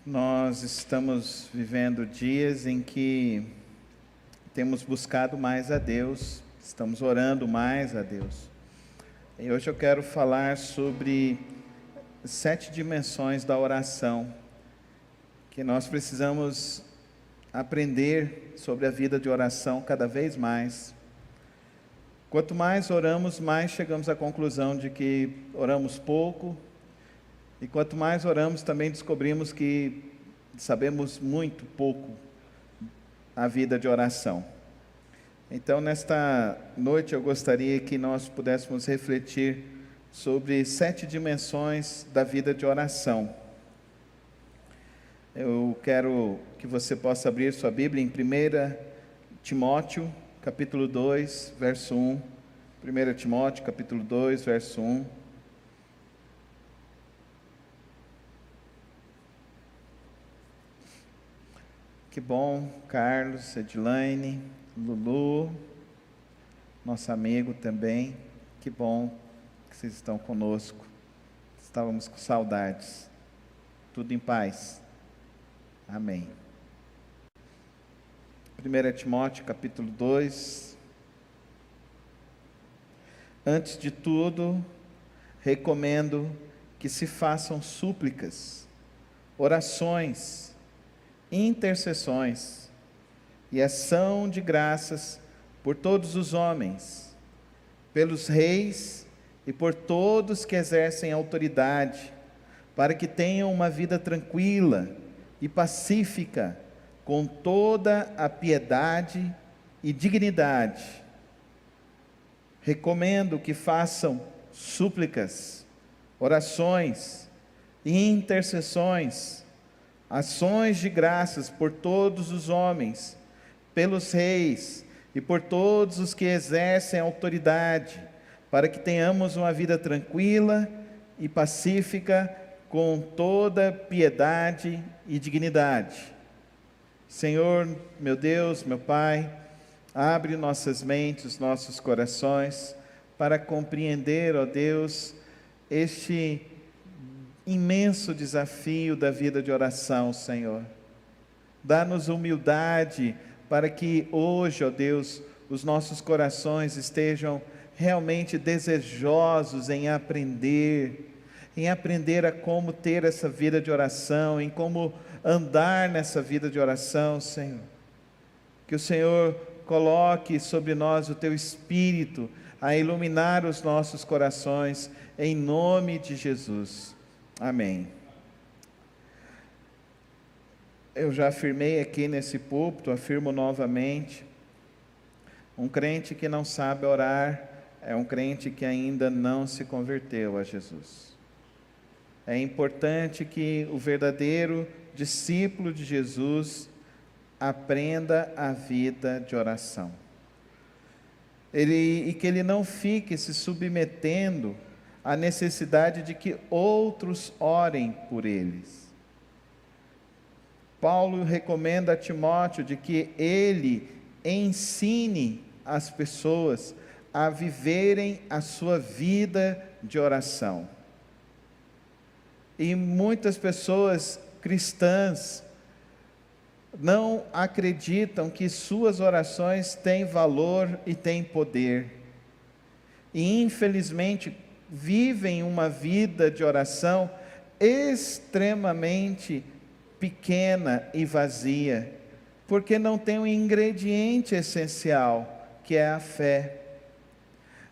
Nós estamos vivendo dias em que temos buscado mais a Deus, estamos orando mais a Deus. E hoje eu quero falar sobre 7 dimensões da oração, que nós precisamos aprender sobre a vida de oração cada vez mais. Quanto mais oramos, mais chegamos à conclusão de que oramos pouco, e quanto mais oramos, também descobrimos que sabemos muito pouco a vida de oração. Então, nesta noite, eu gostaria que nós pudéssemos refletir sobre 7 dimensões da vida de oração. Eu quero que você possa abrir sua Bíblia em 1 Timóteo, capítulo 2, verso 1. 1 Timóteo, capítulo 2, verso 1. Que bom, Carlos, Edilane, Lulu, nosso amigo também. Que bom que vocês estão conosco. Estávamos com saudades. Tudo em paz. Amém. 1 Timóteo, capítulo 2. Antes de tudo, recomendo que se façam súplicas, orações, intercessões e ação de graças por todos os homens, pelos reis e por todos que exercem autoridade, para que tenham uma vida tranquila e pacífica, com toda a piedade e dignidade. Recomendo que façam súplicas, orações e intercessões, ações de graças por todos os homens, pelos reis e por todos os que exercem autoridade, para que tenhamos uma vida tranquila e pacífica, com toda piedade e dignidade. Senhor, meu Deus, meu Pai, abre nossas mentes, nossos corações, para compreender, ó Deus, este imenso desafio da vida de oração, Senhor. Dá-nos humildade para que hoje, ó Deus, os nossos corações estejam realmente desejosos em aprender a como ter essa vida de oração, em como andar nessa vida de oração, Senhor. Que o Senhor coloque sobre nós o Teu Espírito a iluminar os nossos corações, em nome de Jesus. Amém. Eu já afirmei aqui nesse púlpito, afirmo novamente, um crente que não sabe orar é um crente que ainda não se converteu a Jesus. É importante que o verdadeiro discípulo de Jesus aprenda a vida de oração. E que ele não fique se submetendo a necessidade de que outros orem por eles. Paulo recomenda a Timóteo de que ele ensine as pessoas a viverem a sua vida de oração. E muitas pessoas cristãs não acreditam que suas orações têm valor e têm poder. E infelizmente vivem uma vida de oração extremamente pequena e vazia, porque não tem um ingrediente essencial, que é a fé.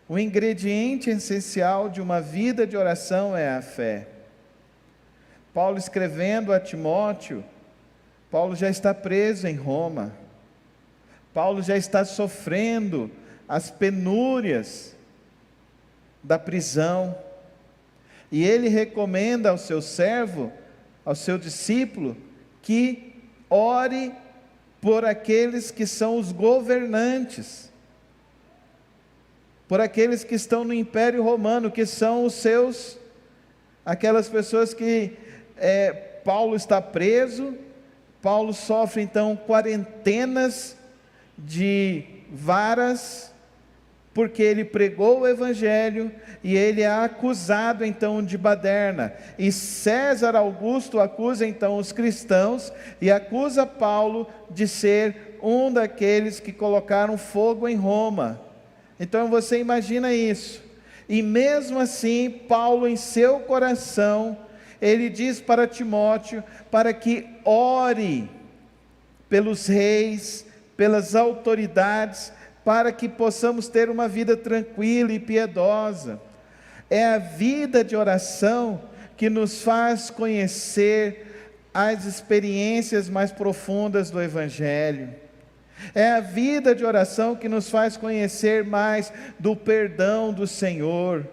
O ingrediente essencial de uma vida de oração é a fé. Paulo escrevendo a Timóteo, Paulo já está preso em Roma, Paulo já está sofrendo as penúrias da prisão, e ele recomenda ao seu servo, ao seu discípulo, que ore por aqueles que são os governantes, por aqueles que estão no Império Romano, que são aquelas pessoas que Paulo está preso. Paulo sofre então quarentenas de varas, porque ele pregou o evangelho e ele é acusado então de baderna. E César Augusto acusa então os cristãos e acusa Paulo de ser um daqueles que colocaram fogo em Roma. Então você imagina isso. E mesmo assim, Paulo em seu coração, ele diz para Timóteo para que ore pelos reis, pelas autoridades, para que possamos ter uma vida tranquila e piedosa. É a vida de oração que nos faz conhecer as experiências mais profundas do Evangelho. É a vida de oração que nos faz conhecer mais do perdão do Senhor.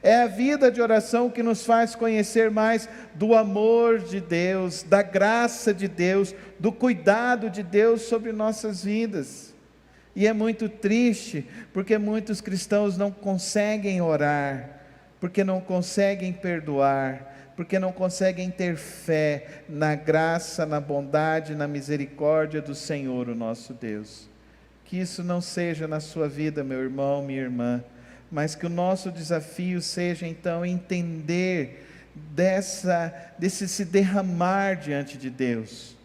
É a vida de oração que nos faz conhecer mais do amor de Deus, da graça de Deus, do cuidado de Deus sobre nossas vidas. E é muito triste, porque muitos cristãos não conseguem orar, porque não conseguem perdoar, porque não conseguem ter fé na graça, na bondade, na misericórdia do Senhor, o nosso Deus. Que isso não seja na sua vida, meu irmão, minha irmã, mas que o nosso desafio seja então entender desse se derramar diante de Deus.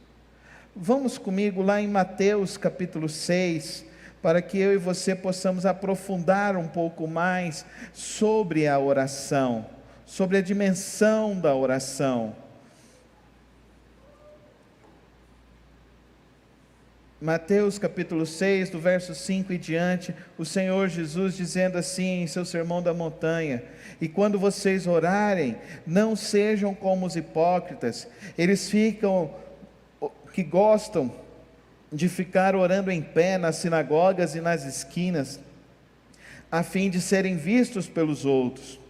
Vamos comigo lá em Mateus capítulo 6, para que eu e você possamos aprofundar um pouco mais sobre a oração, sobre a dimensão da oração. Mateus capítulo 6, do verso 5 e diante, o Senhor Jesus dizendo assim em seu sermão da montanha: e quando vocês orarem, não sejam como os hipócritas, eles que gostam de ficar orando em pé nas sinagogas e nas esquinas, a fim de serem vistos pelos outros.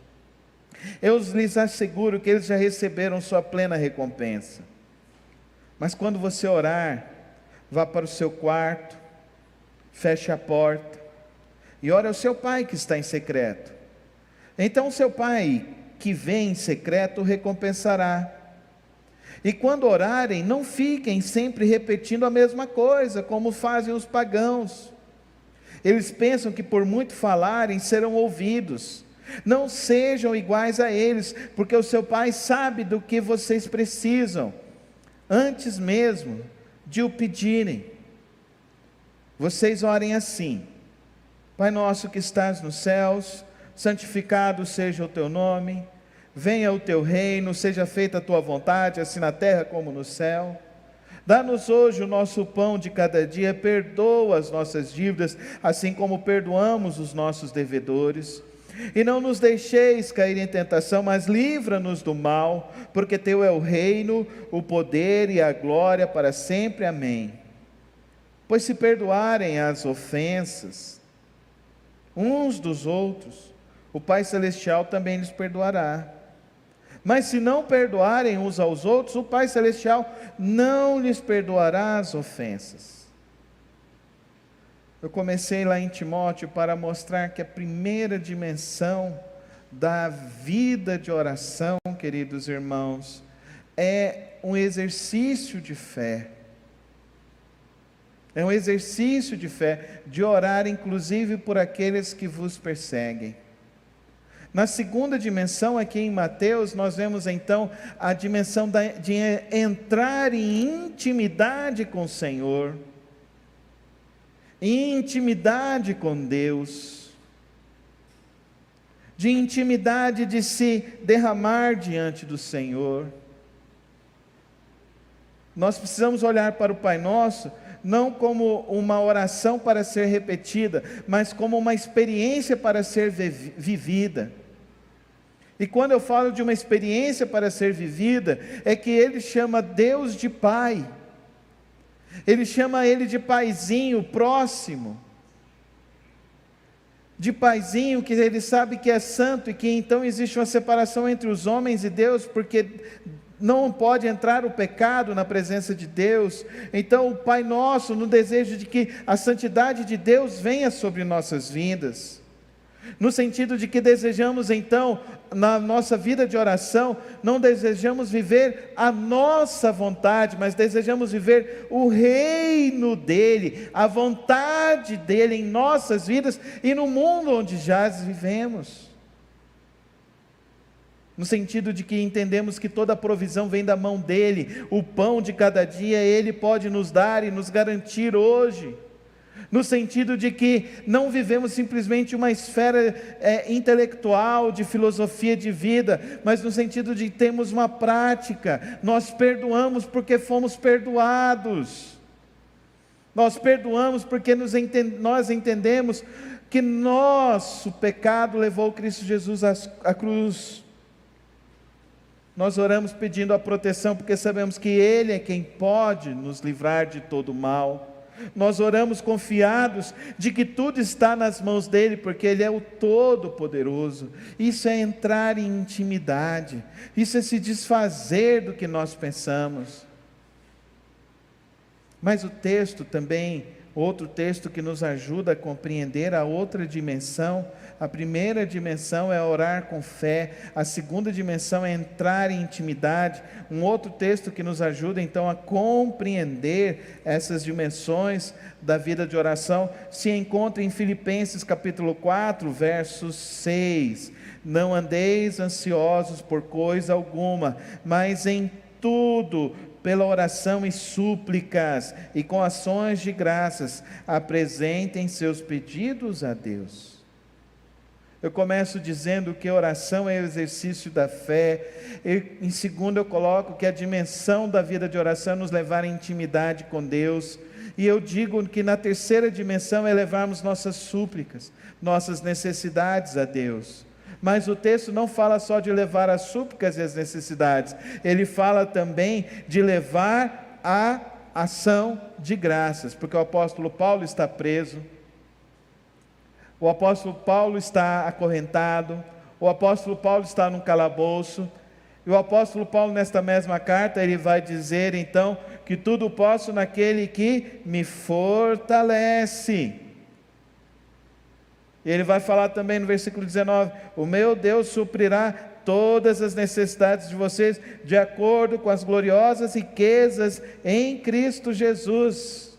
Eu lhes asseguro que eles já receberam sua plena recompensa. Mas quando você orar, vá para o seu quarto, feche a porta e ore ao seu pai que está em secreto. Então seu pai que vem em secreto o recompensará. E quando orarem, não fiquem sempre repetindo a mesma coisa, como fazem os pagãos. Eles pensam que por muito falarem serão ouvidos. Não sejam iguais a eles, porque o seu pai sabe do que vocês precisam, antes mesmo de o pedirem. Vocês orem assim: Pai nosso que estás nos céus, santificado seja o teu nome, venha o teu reino, seja feita a tua vontade, assim na terra como no céu. Dá-nos hoje o nosso pão de cada dia, perdoa as nossas dívidas, assim como perdoamos os nossos devedores. E não nos deixeis cair em tentação, mas livra-nos do mal, porque teu é o reino, o poder e a glória para sempre. Amém. Pois se perdoarem as ofensas uns dos outros, o Pai Celestial também lhes perdoará. Mas se não perdoarem uns aos outros, o Pai Celestial não lhes perdoará as ofensas. Eu comecei lá em Timóteo para mostrar que a primeira dimensão da vida de oração, queridos irmãos, é um exercício de fé. É um exercício de fé, de orar inclusive por aqueles que vos perseguem. Na segunda dimensão, aqui em Mateus, nós vemos então a dimensão de entrar em intimidade com o Senhor, em intimidade com Deus, de intimidade de se derramar diante do Senhor. Nós precisamos olhar para o Pai Nosso, não como uma oração para ser repetida, mas como uma experiência para ser vivida. E quando eu falo de uma experiência para ser vivida, é que ele chama Deus de Pai. Ele chama ele de paizinho próximo. De paizinho que ele sabe que é santo e que então existe uma separação entre os homens e Deus, porque não pode entrar o pecado na presença de Deus. Então o Pai Nosso, no desejo de que a santidade de Deus venha sobre nossas vidas, No sentido de que desejamos então, na nossa vida de oração, não desejamos viver a nossa vontade, mas desejamos viver o reino dEle, a vontade dEle em nossas vidas e no mundo onde já vivemos. No sentido de que entendemos que toda a provisão vem da mão dEle, o pão de cada dia Ele pode nos dar e nos garantir hoje. No sentido de que não vivemos simplesmente uma esfera intelectual, de filosofia de vida, mas no sentido de que temos uma prática. Nós perdoamos porque fomos perdoados. Nós perdoamos porque nós entendemos que nosso pecado levou Cristo Jesus à cruz. Nós oramos pedindo a proteção porque sabemos que Ele é quem pode nos livrar de todo mal. Nós oramos confiados de que tudo está nas mãos dEle, porque Ele é o Todo-Poderoso. Isso é entrar em intimidade, isso é se desfazer do que nós pensamos. Mas o texto também, outro texto que nos ajuda a compreender a outra dimensão. A primeira dimensão é orar com fé, a segunda dimensão é entrar em intimidade. Um outro texto que nos ajuda então a compreender essas dimensões da vida de oração se encontra em Filipenses capítulo 4, verso 6. Não andeis ansiosos por coisa alguma, mas em tudo, pela oração e súplicas, e com ações de graças, apresentem seus pedidos a Deus. Eu começo dizendo que oração é o exercício da fé, e em segundo eu coloco que a dimensão da vida de oração é nos levar em intimidade com Deus, e eu digo que na terceira dimensão é levarmos nossas súplicas, nossas necessidades a Deus. Mas o texto não fala só de levar as súplicas e as necessidades, ele fala também de levar a ação de graças, porque o apóstolo Paulo está preso, o apóstolo Paulo está acorrentado, o apóstolo Paulo está num calabouço, e o apóstolo Paulo nesta mesma carta, ele vai dizer então, que tudo posso naquele que me fortalece. E ele vai falar também no versículo 19, o meu Deus suprirá todas as necessidades de vocês, de acordo com as gloriosas riquezas em Cristo Jesus.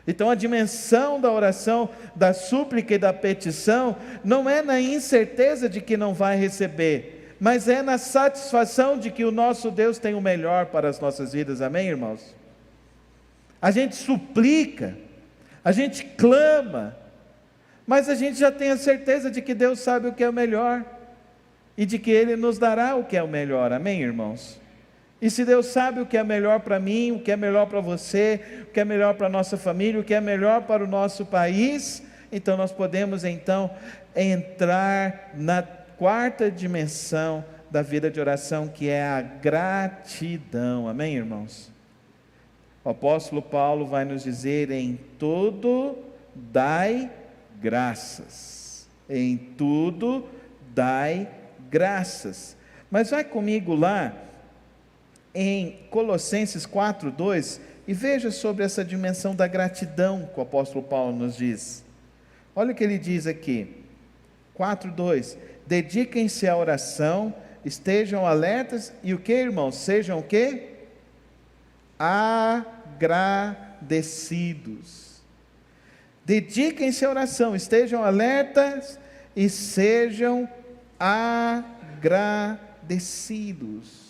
Então a dimensão da oração, da súplica e da petição, não é na incerteza de que não vai receber, mas é na satisfação de que o nosso Deus tem o melhor para as nossas vidas, amém, irmãos? A gente suplica, a gente clama, mas a gente já tem a certeza de que Deus sabe o que é o melhor, e de que Ele nos dará o que é o melhor, amém, irmãos? E se Deus sabe o que é melhor para mim, o que é melhor para você, o que é melhor para a nossa família, o que é melhor para o nosso país, então nós podemos então entrar na quarta dimensão da vida de oração, que é a gratidão, amém, irmãos? O apóstolo Paulo vai nos dizer, em tudo dai graças, em tudo dai graças. Mas vai comigo lá em Colossenses 4:2 e veja sobre essa dimensão da gratidão que o apóstolo Paulo nos diz. Olha o que ele diz aqui, 4:2, dediquem-se à oração, estejam alertas, e o que, irmãos? Sejam o que? Agradecidos. Dediquem-se à oração, estejam alertas e sejam agradecidos.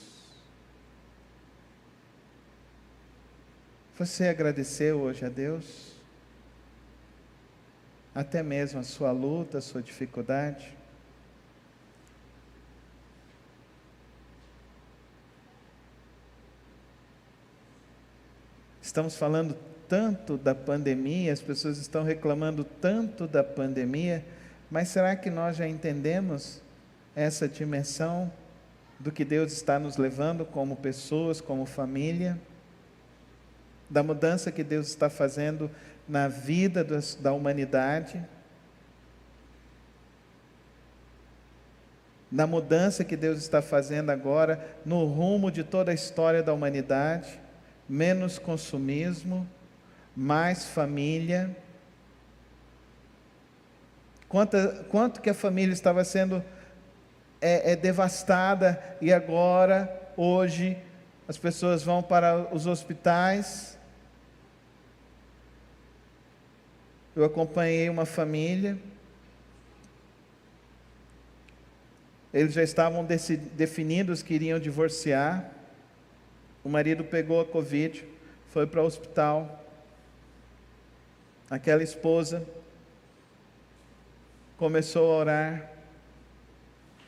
Você agradeceu hoje a Deus? Até mesmo a sua luta, a sua dificuldade? Estamos falando tanto da pandemia, as pessoas estão reclamando tanto da pandemia, mas será que nós já entendemos essa dimensão do que Deus está nos levando como pessoas, como família? Da mudança que Deus está fazendo na vida da humanidade, na mudança que Deus está fazendo agora no rumo de toda a história da humanidade, menos consumismo, mais família. Quanto que a família estava sendo devastada, e agora, hoje, as pessoas vão para os hospitais. Eu acompanhei uma família, eles já estavam definidos que iriam divorciar. O marido pegou a Covid, foi para o hospital. Aquela esposa começou a orar,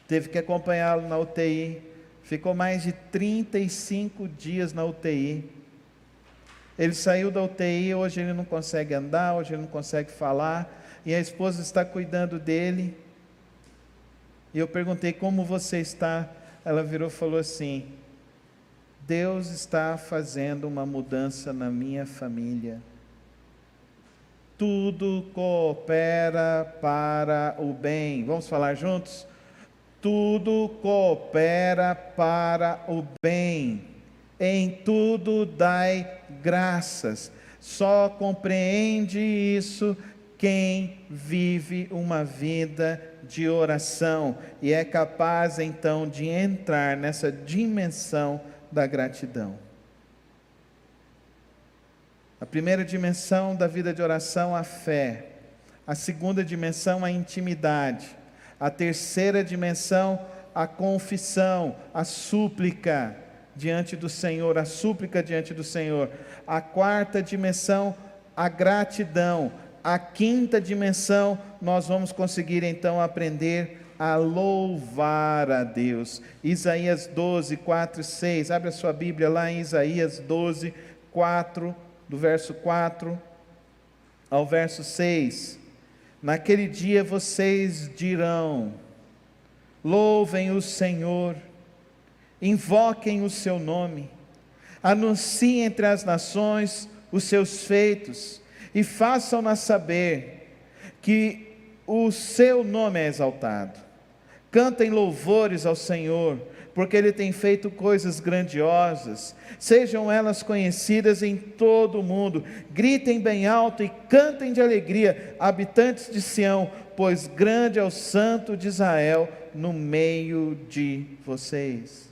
teve que acompanhá-lo na UTI, ficou mais de 35 dias na UTI. Ele saiu da UTI, hoje ele não consegue andar, hoje ele não consegue falar, e a esposa está cuidando dele. E eu perguntei: como você está? Ela virou e falou assim: Deus está fazendo uma mudança na minha família. Tudo coopera para o bem. Vamos falar juntos? Tudo coopera para o bem. Em tudo dai graças. Só compreende isso quem vive uma vida de oração e é capaz então de entrar nessa dimensão da gratidão. A primeira dimensão da vida de oração, a fé. A segunda dimensão, a intimidade. A terceira dimensão, a confissão, a súplica diante do Senhor, a súplica diante do Senhor. A quarta dimensão, a gratidão. A quinta dimensão, nós vamos conseguir então aprender a louvar a Deus. Isaías 12, 4 e 6. Abre a sua Bíblia lá em Isaías 12, 4, do verso 4 ao verso 6. Naquele dia vocês dirão: louvem o Senhor, invoquem o seu nome, anunciem entre as nações os seus feitos, e façam-nas saber que o seu nome é exaltado. Cantem louvores ao Senhor, porque Ele tem feito coisas grandiosas. Sejam elas conhecidas em todo o mundo. Gritem bem alto e cantem de alegria, habitantes de Sião, pois grande é o Santo de Israel no meio de vocês.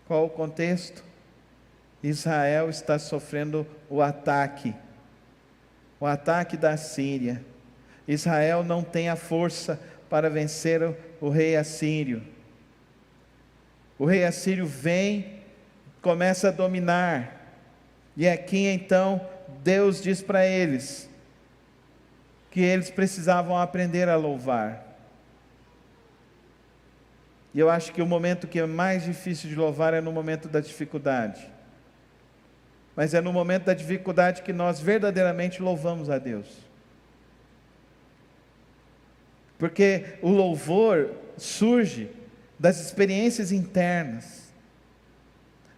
Qual o contexto? Israel está sofrendo o ataque da Síria. Israel não tem a força para vencer o rei assírio. O rei assírio vem, começa a dominar, e aqui então Deus diz para eles que eles precisavam aprender a louvar. E eu acho que o momento que é mais difícil de louvar é no momento da dificuldade. Mas é no momento da dificuldade que nós verdadeiramente louvamos a Deus. Porque o louvor surge das experiências internas,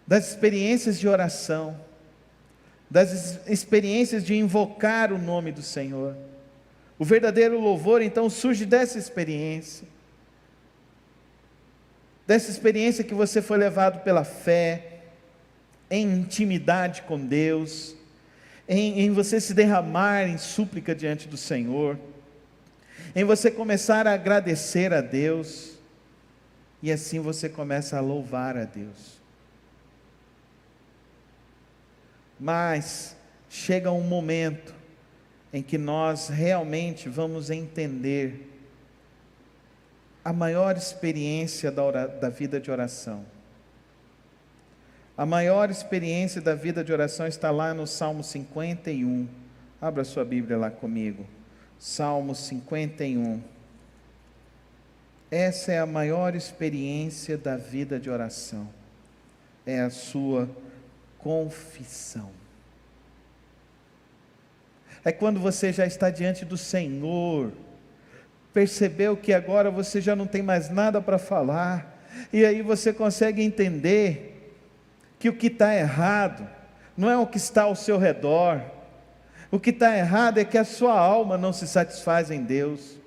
das experiências de oração, das experiências de invocar o nome do Senhor. O verdadeiro louvor então surge dessa experiência que você foi levado pela fé, em intimidade com Deus, em você se derramar em súplica diante do Senhor, em você começar a agradecer a Deus, e assim você começa a louvar a Deus. Mas chega um momento em que nós realmente vamos entender a maior experiência da vida de oração. A maior experiência da vida de oração está lá no Salmo 51. Abra sua Bíblia lá comigo. Salmo 51. Essa é a maior experiência da vida de oração. É a sua confissão. É quando você já está diante do Senhor, percebeu que agora você já não tem mais nada para falar, e aí você consegue entender que o que está errado não é o que está ao seu redor. O que está errado é que a sua alma não se satisfaz em Deus.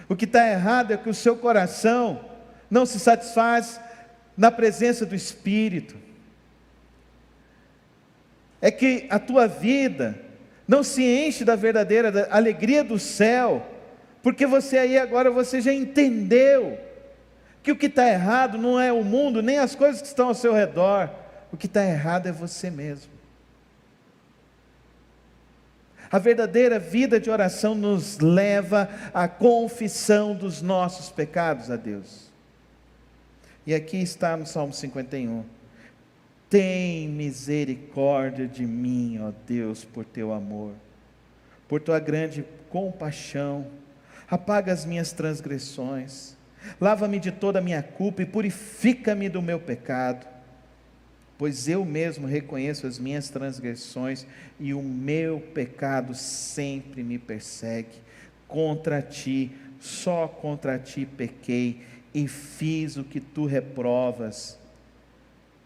O que está errado é que o seu coração não se satisfaz na presença do Espírito. É que a tua vida não se enche da verdadeira alegria do céu, porque você aí agora você já entendeu que o que está errado não é o mundo, nem as coisas que estão ao seu redor, o que está errado é você mesmo. A verdadeira vida de oração nos leva à confissão dos nossos pecados a Deus. E aqui está no Salmo 51. Tem misericórdia de mim, ó Deus, por teu amor, por tua grande compaixão, apaga as minhas transgressões, lava-me de toda a minha culpa e purifica-me do meu pecado, pois eu mesmo reconheço as minhas transgressões e o meu pecado sempre me persegue. Contra ti, só contra ti pequei e fiz o que tu reprovas,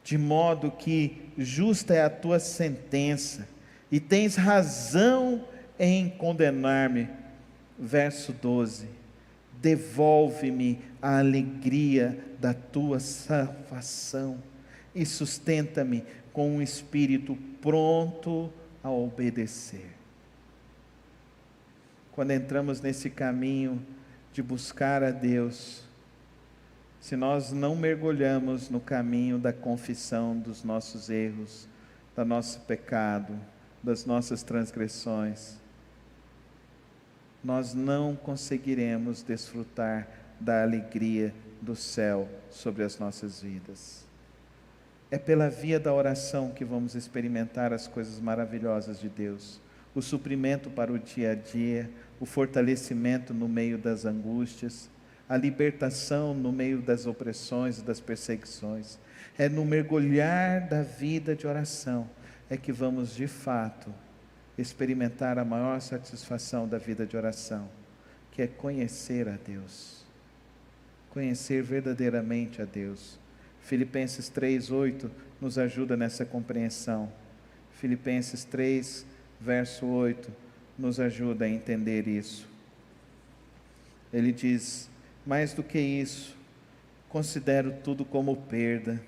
de modo que justa é a tua sentença e tens razão em condenar-me. Verso 12: devolve-me a alegria da tua salvação e sustenta-me com um espírito pronto a obedecer. Quando entramos nesse caminho de buscar a Deus, se nós não mergulhamos no caminho da confissão dos nossos erros, do nosso pecado, das nossas transgressões, nós não conseguiremos desfrutar da alegria do céu sobre as nossas vidas. É pela via da oração que vamos experimentar as coisas maravilhosas de Deus, o suprimento para o dia a dia, o fortalecimento no meio das angústias, a libertação no meio das opressões e das perseguições. É no mergulhar da vida de oração é que vamos de fato experimentar a maior satisfação da vida de oração, que é conhecer a Deus, conhecer verdadeiramente a Deus. Filipenses 3:8 nos ajuda nessa compreensão. Filipenses 3, verso 8, nos ajuda a entender isso. Ele diz: mais do que isso, considero tudo como perda,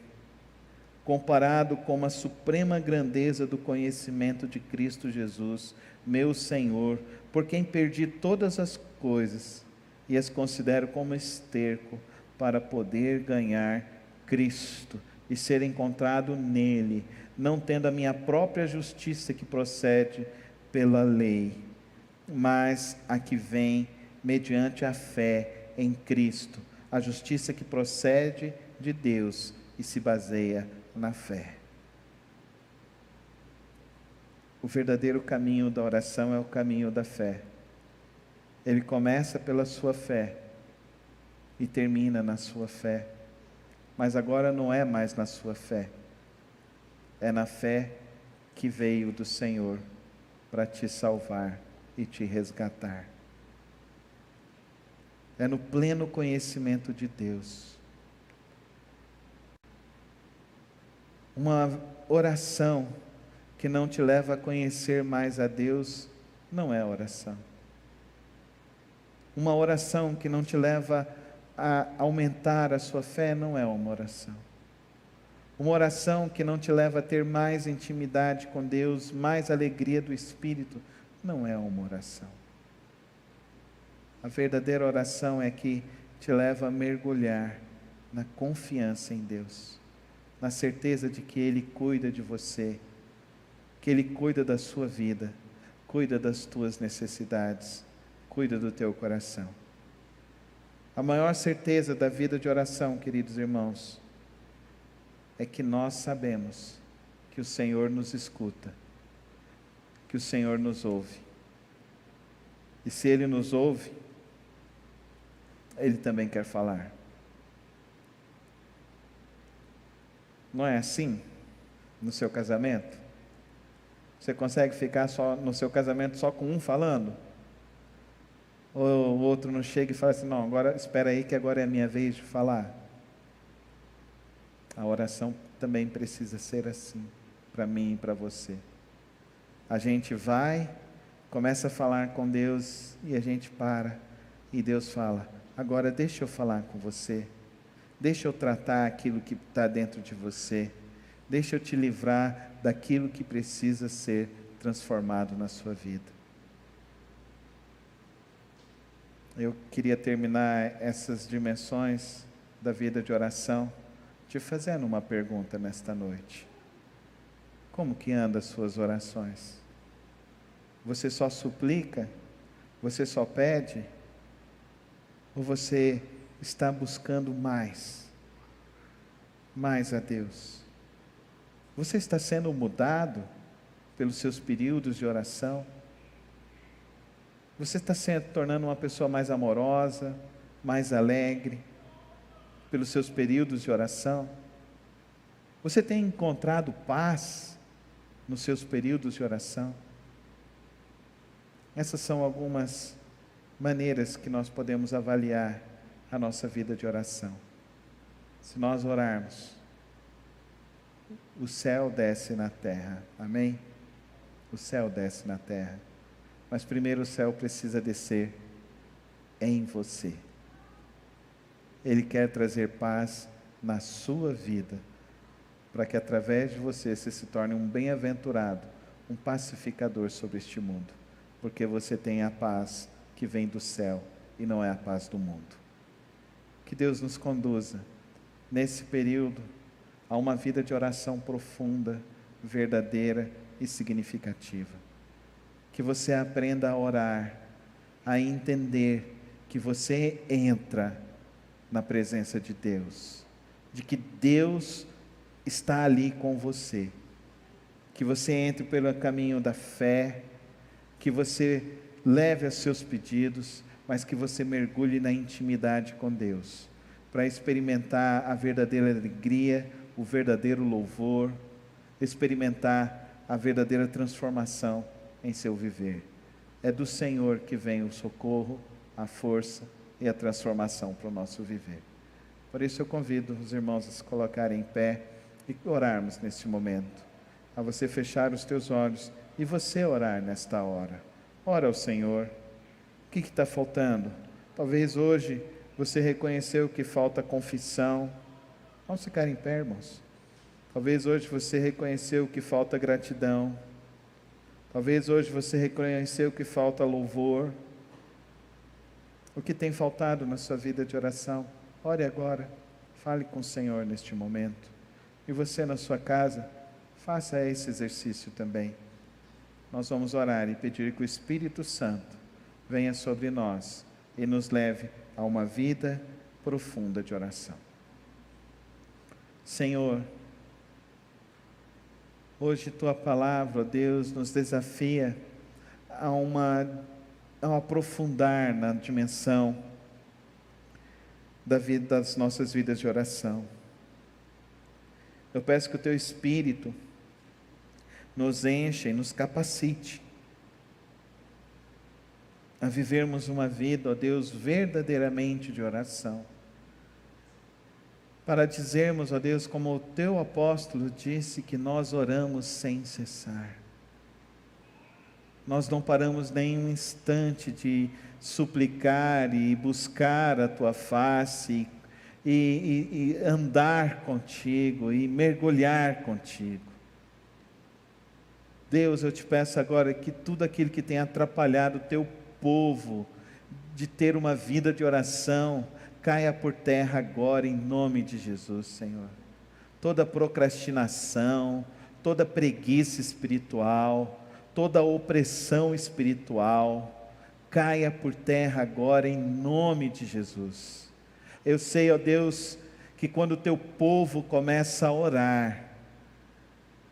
comparado com a suprema grandeza do conhecimento de Cristo Jesus, meu Senhor, por quem perdi todas as coisas e as considero como esterco para poder ganhar Cristo e ser encontrado nele, não tendo a minha própria justiça que procede pela lei, mas a que vem mediante a fé em Cristo, a justiça que procede de Deus e se baseia na fé. O verdadeiro caminho da oração é o caminho da fé. Ele começa pela sua fé e termina na sua fé. Mas agora não é mais na sua fé, é na fé que veio do Senhor para te salvar e te resgatar. É no pleno conhecimento de Deus. Uma oração que não te leva a conhecer mais a Deus não é oração. Uma oração que não te leva a aumentar a sua fé não é uma oração. Uma oração que não te leva a ter mais intimidade com Deus, mais alegria do Espírito, não é uma oração. A verdadeira oração é que te leva a mergulhar na confiança em Deus, na certeza de que Ele cuida de você, que Ele cuida da sua vida, cuida das tuas necessidades, cuida do teu coração. A maior certeza da vida de oração, queridos irmãos, é que nós sabemos que o Senhor nos escuta, que o Senhor nos ouve. E se Ele nos ouve, Ele também quer falar. Não é assim no seu casamento? Você consegue ficar só no seu casamento só com um falando? Ou o outro não chega e fala assim: não, agora espera aí que agora é a minha vez de falar. A oração também precisa ser assim, para mim e para você. A gente vai, começa a falar com Deus e a gente para, e Deus fala: agora deixa eu falar com você, deixa eu tratar aquilo que está dentro de você, deixa eu te livrar daquilo que precisa ser transformado na sua vida. Eu queria terminar essas dimensões da vida de oração te fazendo uma pergunta nesta noite. Como que andam as suas orações? Você só suplica? Você só pede? Ou você está buscando mais? Mais a Deus? Você está sendo mudado pelos seus períodos de oração? Você está se tornando uma pessoa mais amorosa, mais alegre, pelos seus períodos de oração? Você tem encontrado paz nos seus períodos de oração? Essas são algumas maneiras que nós podemos avaliar a nossa vida de oração. Se nós orarmos, o céu desce na terra, amém? O céu desce na terra. Mas primeiro o céu precisa descer em você. Ele quer trazer paz na sua vida, para que através de você se torne um bem-aventurado, um pacificador sobre este mundo, porque você tem a paz que vem do céu e não é a paz do mundo. Que Deus nos conduza nesse período a uma vida de oração profunda, verdadeira e significativa. Que você aprenda a orar, a entender que você entra na presença de Deus, de que Deus está ali com você, que você entre pelo caminho da fé, que você leve os seus pedidos, mas que você mergulhe na intimidade com Deus, para experimentar a verdadeira alegria, o verdadeiro louvor, experimentar a verdadeira transformação em seu viver. É do Senhor que vem o socorro, a força e a transformação para o nosso viver. Por isso eu convido os irmãos a se colocarem em pé e orarmos neste momento, a você fechar os teus olhos e você orar nesta hora. Ora ao Senhor. O que está faltando? Talvez hoje você reconheceu que falta confissão. Vamos ficar em pé, irmãos. Talvez hoje você reconheceu que falta gratidão. Talvez hoje você reconheceu que falta louvor. O que tem faltado na sua vida de oração? Ore agora, fale com o Senhor neste momento. E você na sua casa, faça esse exercício também. Nós vamos orar e pedir que o Espírito Santo venha sobre nós e nos leve a uma vida profunda de oração. Senhor, hoje Tua palavra, Deus, nos desafia a um aprofundar na dimensão das nossas vidas de oração. Eu peço que o Teu Espírito nos encha e nos capacite a vivermos uma vida, ó Deus, verdadeiramente de oração, para dizermos, ó Deus, como o Teu apóstolo disse, que nós oramos sem cessar. Nós não paramos nem um instante de suplicar e buscar a Tua face, e andar contigo, e mergulhar contigo. Deus, eu te peço agora que tudo aquilo que tem atrapalhado o Teu povo de ter uma vida de oração, caia por terra agora em nome de Jesus, Senhor. Toda procrastinação, toda preguiça espiritual, toda opressão espiritual, caia por terra agora em nome de Jesus. Eu sei, ó Deus, que quando o Teu povo começa a orar,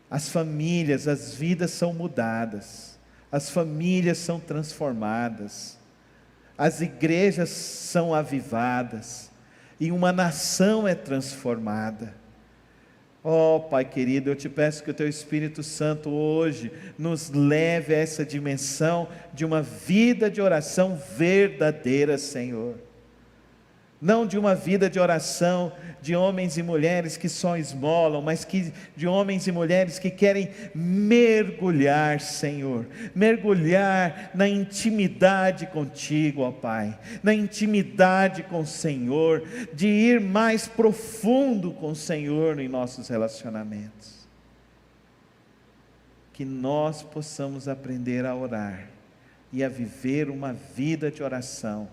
as famílias, as vidas são mudadas, as famílias são transformadas, as igrejas são avivadas, e uma nação é transformada. Oh Pai querido, eu te peço que o Teu Espírito Santo hoje nos leve a essa dimensão de uma vida de oração verdadeira, Senhor. Não de uma vida de oração de homens e mulheres que só esmolam, mas de homens e mulheres que querem mergulhar, Senhor, mergulhar na intimidade contigo, ó Pai, na intimidade com o Senhor, de ir mais profundo com o Senhor em nossos relacionamentos. Que nós possamos aprender a orar e a viver uma vida de oração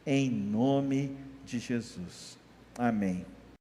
em nome de Jesus. Amém.